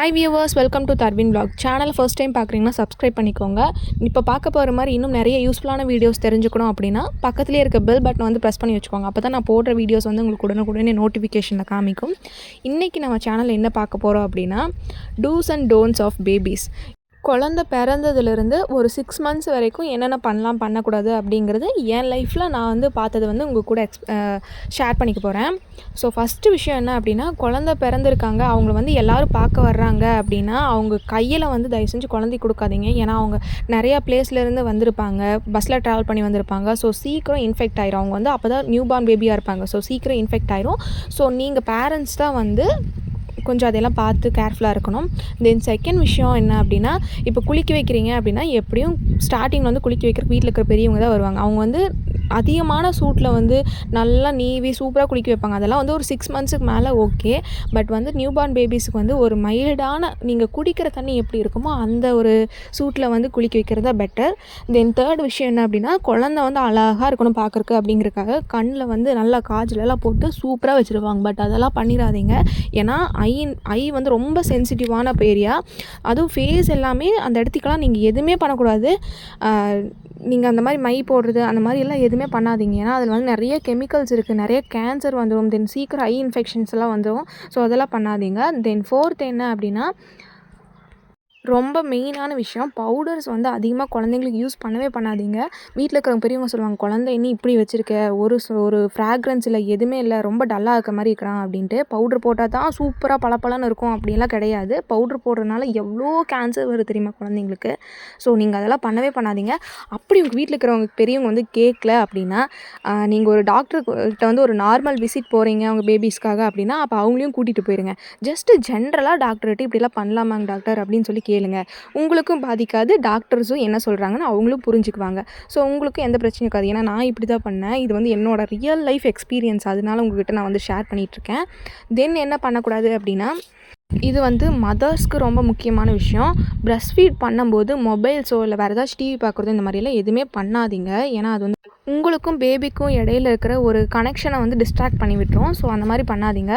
Hi viewers, welcome to தர்வின் vlog. Channel first time பார்க்குறீங்கன்னா subscribe பண்ணிக்கோங்க. இப்போ பார்க்க போகிற மாதிரி இன்னும் நிறைய யூஸ்ஃபுல்லான வீடியோஸ் தெரிஞ்சுக்கணும் அப்படின்னா பக்கத்துலேயே இருக்க பெல் பட்டன் வந்து ப்ரெஸ் பண்ணி வச்சுக்கோங்க. அப்போ தான் நான் போடுற வீடியோஸ் வந்து உங்களுக்கு உடனுக்குடனே நோட்டிஃபிகேஷனில் காமிக்கும். இன்றைக்கி நம்ம சேனல் என்ன பார்க்க போகிறோம் அப்படின்னா do's and don'ts of babies. குழந்த பிறந்ததுலேருந்து ஒரு 6 மந்த்ஸ் வரைக்கும் என்னென்ன பண்ணலாம் பண்ணக்கூடாது அப்படிங்கிறது என் லைஃப்பில் நான் வந்து பார்த்தது வந்து உங்கள் கூட ஷேர் பண்ணிக்க போகிறேன். ஸோ ஃபஸ்ட்டு விஷயம் என்ன அப்படின்னா, குழந்த பிறந்திருக்காங்க, அவங்கள வந்து எல்லோரும் பார்க்க வர்றாங்க அப்படின்னா அவங்க கையில் வந்து தயவு செஞ்சு குழந்தை கொடுக்காதீங்க. ஏன்னா அவங்க நிறையா பிளேஸ்லேருந்து வந்திருப்பாங்க, பஸ்ஸில் ட்ராவல் பண்ணி வந்திருப்பாங்க. ஸோ சீக்கிரம் இன்ஃபெக்ட் ஆயிரும். அவங்க வந்து அப்போ தான் நியூ பார்ன் பேபியாக இருப்பாங்க. ஸோ சீக்கிரம் இன்ஃபெக்ட் ஆயிரும். ஸோ நீங்கள் பேரண்ட்ஸ் தான் வந்து கொஞ்சம் அதெல்லாம் பார்த்து கேர்ஃபுல்லாக இருக்கணும். தென் செகண்ட் விஷயம் என்ன அப்படின்னா, இப்போ குளிக்க வைக்கிறீங்க அப்படின்னா எப்படியும் ஸ்டார்டிங்கில் வந்து குளிக்க வைக்கிற வீட்டில் இருக்கிற பெரியவங்க தான் வருவாங்க. அவங்க வந்து அதிகமான சூட்டில் வந்து நல்லா நீவி சூப்பராக குளிக்க வைப்பாங்க. அதெல்லாம் வந்து ஒரு 6 மந்த்ஸுக்கு மேலே ஓகே. பட் வந்து நியூ பார்ன் பேபிஸுக்கு வந்து ஒரு மைல்டான நீங்கள் குடிக்கிற தண்ணி எப்படி இருக்குமோ அந்த ஒரு சூட்டில் வந்து குளிக்க வைக்கிறதா பெட்டர். தென் தேர்ட் விஷயம் என்ன அப்படின்னா, குழந்தை வந்து அழகாக இருக்கணும் பார்க்குறக்கு அப்படிங்கிறக்காக கண்ணில் வந்து நல்லா காஜலெல்லாம் போட்டு சூப்பராக வச்சுருவாங்க. பட் அதெல்லாம் பண்ணிடாதீங்க. ஏன்னா ஐ வந்து ரொம்ப சென்சிட்டிவான ஏரியா. அதுவும் ஃபேஸ் எல்லாமே அந்த இடத்துக்கெல்லாம் நீங்கள் எதுவுமே பண்ணக்கூடாது. நீங்கள் அந்த மாதிரி மை போடுறது அந்த மாதிரி எல்லாம் எதுவுமே பண்ணாதீங்க. ஏன்னா அதில் வந்து நிறைய கெமிக்கல்ஸ் இருக்குது, நிறைய கேன்சர் வந்துடும். தென் சீக்கிரம் ஐ இன்ஃபெக்ஷன்ஸ் எல்லாம் வந்துடும். ஸோ அதெல்லாம் பண்ணாதீங்க. தென் ஃபோர்த் என்ன அப்படின்னா, ரொம்ப மெயினான விஷயம், பவுடர்ஸ் வந்து அதிகமாக குழந்தைங்களுக்கு யூஸ் பண்ணவே பண்ணாதீங்க. வீட்டில் இருக்கிறவங்க பெரியவங்க சொல்லுவாங்க, குழந்தை இன்னும் இப்படி வச்சுருக்க, ஒரு ஃப்ராக்ரன்ஸ் இல்லை, எதுவுமே இல்லை, ரொம்ப டல்லாக இருக்க மாதிரி இருக்கிறான் அப்படின்ட்டு. பவுட்ரு போட்டால் தான் சூப்பராக பளபளன்னு இருக்கும் அப்படின்லாம் கிடையாது. பவுட்ரு போடுறதுனால எவ்வளோ கேன்சர் வருது தெரியுமா குழந்தைங்களுக்கு. ஸோ நீங்கள் அதெல்லாம் பண்ணவே பண்ணாதீங்க. அப்படி உங்கள் வீட்டில் இருக்கிறவங்க பெரியவங்க வந்து கேட்கல அப்படின்னா, நீங்கள் ஒரு டாக்டர்கிட்ட வந்து ஒரு நார்மல் விசிட் போகிறீங்க அவங்க பேபிஸ்க்காக அப்படின்னா, அப்போ அவங்களையும் கூட்டிகிட்டு போயிருங்க. ஜஸ்ட்டு ஜென்ரலாக டாக்டர்கிட்ட இப்படிலாம் பண்ணலாமாங்க டாக்டர் அப்படின்னு சொல்லி கேளுங்க. உங்களுக்கும் பாதிக்காது, டாக்டர்ஸும் என்ன சொல்கிறாங்கன்னு அவங்களும் புரிஞ்சுக்குவாங்க. ஸோ உங்களுக்கும் எந்த பிரச்சனையும் இருக்காது. ஏன்னா நான் இப்படி தான் பண்ணேன். இது வந்து என்னோட ரியல் லைஃப் எக்ஸ்பீரியன்ஸ். அதனால உங்ககிட்ட நான் வந்து ஷேர் பண்ணிகிட்ருக்கேன். தென் என்ன பண்ணக்கூடாது அப்படின்னா, இது வந்து மதர்ஸ்க்கு ரொம்ப முக்கியமான விஷயம். பிரஸ்ட் ஃபீட் பண்ணும்போது மொபைல்ஸோ இல்லை வேறு ஏதாச்சும் டிவி பார்க்குறதோ இந்த மாதிரிலாம் எதுவுமே பண்ணாதீங்க. ஏன்னா அது வந்து உங்களுக்கும் பேபிக்கும் இடையில இருக்கிற ஒரு கனெக்ஷனை வந்து டிஸ்ட்ராக்ட் பண்ணி விட்டுரும். ஸோ அந்த மாதிரி பண்ணாதீங்க.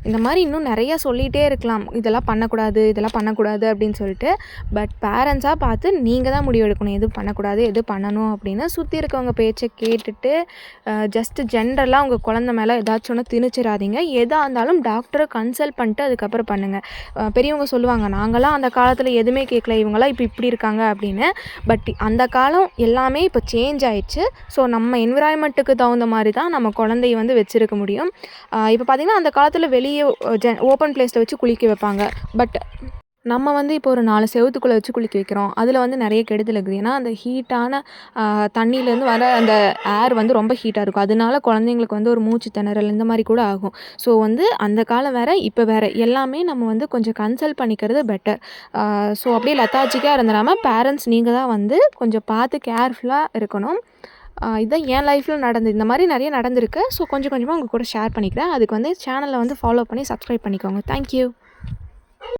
இந்த மாதிரி இன்னும் நிறையா சொல்லிகிட்டே இருக்கலாம், இதெல்லாம் பண்ணக்கூடாது இதெல்லாம் பண்ணக்கூடாது அப்படின்னு சொல்லிட்டு. பட் பேரண்ட்ஸாக பார்த்து நீங்கள் தான் முடிவு எடுக்கணும், எது பண்ணக்கூடாது எது பண்ணணும் அப்படின்னு. சுற்றி இருக்கவங்க பேச்சை கேட்டுட்டு ஜஸ்ட்டு ஜென்ரலாக உங்கள் குழந்த மேலே ஏதாச்சும் ஒன்று திணிச்சிடாதீங்க. எதாக இருந்தாலும் டாக்டரை கன்சல்ட் பண்ணிட்டு அதுக்கப்புறம் பண்ணுங்கள். பெரியவங்க சொல்லுவாங்க, நாங்களாம் அந்த காலத்தில் எதுவுமே கேட்கல, இவங்களாம் இப்போ இப்படி இருக்காங்க அப்படின்னு. பட் அந்த காலம் எல்லாமே இப்போ சேஞ்ச் ஆயிடுச்சு. ஸோ நம்ம என்விரான்மெண்ட்டுக்கு தகுந்த மாதிரி தான் நம்ம குழந்தைய வந்து வச்சுருக்க முடியும். இப்போ பார்த்திங்கன்னா அந்த காலத்தில் வெளியே ஓப்பன் பிளேஸில் வச்சு குளிக்க வைப்பாங்க. பட் நம்ம வந்து இப்போ ஒரு 4 செவத்துக்குள்ளே வச்சு குளிக்க வைக்கிறோம். அதில் வந்து நிறைய கெடுதல் இருக்குது. ஏன்னா அந்த ஹீட்டான தண்ணியிலேருந்து வர அந்த ஏர் வந்து ரொம்ப ஹீட்டாக இருக்கும். அதனால குழந்தைங்களுக்கு வந்து ஒரு மூச்சு திணறல் இந்த மாதிரி கூட ஆகும். ஸோ வந்து அந்த காலம் வேறு இப்போ வேறு, எல்லாமே நம்ம வந்து கொஞ்சம் கன்சல்ட் பண்ணிக்கிறது பெட்டர். ஸோ அப்படியே லெத்தாஜிக்காக இருந்துடாமல் பேரண்ட்ஸ் நீங்கள் தான் வந்து கொஞ்சம் பார்த்து கேர்ஃபுல்லாக இருக்கணும். இதுதான் என் லைஃப்பில் நடந்தது. இந்த மாதிரி நிறைய நடந்திருக்கு. ஸோ கொஞ்சம் கொஞ்சமாக உங்கள் கூட ஷேர் பண்ணிக்கிறேன். அதுக்கு வந்து சேனலை வந்து ஃபாலோ பண்ணி சப்ஸ்கிரைப் பண்ணிக்கோங்க. தேங்க்யூ.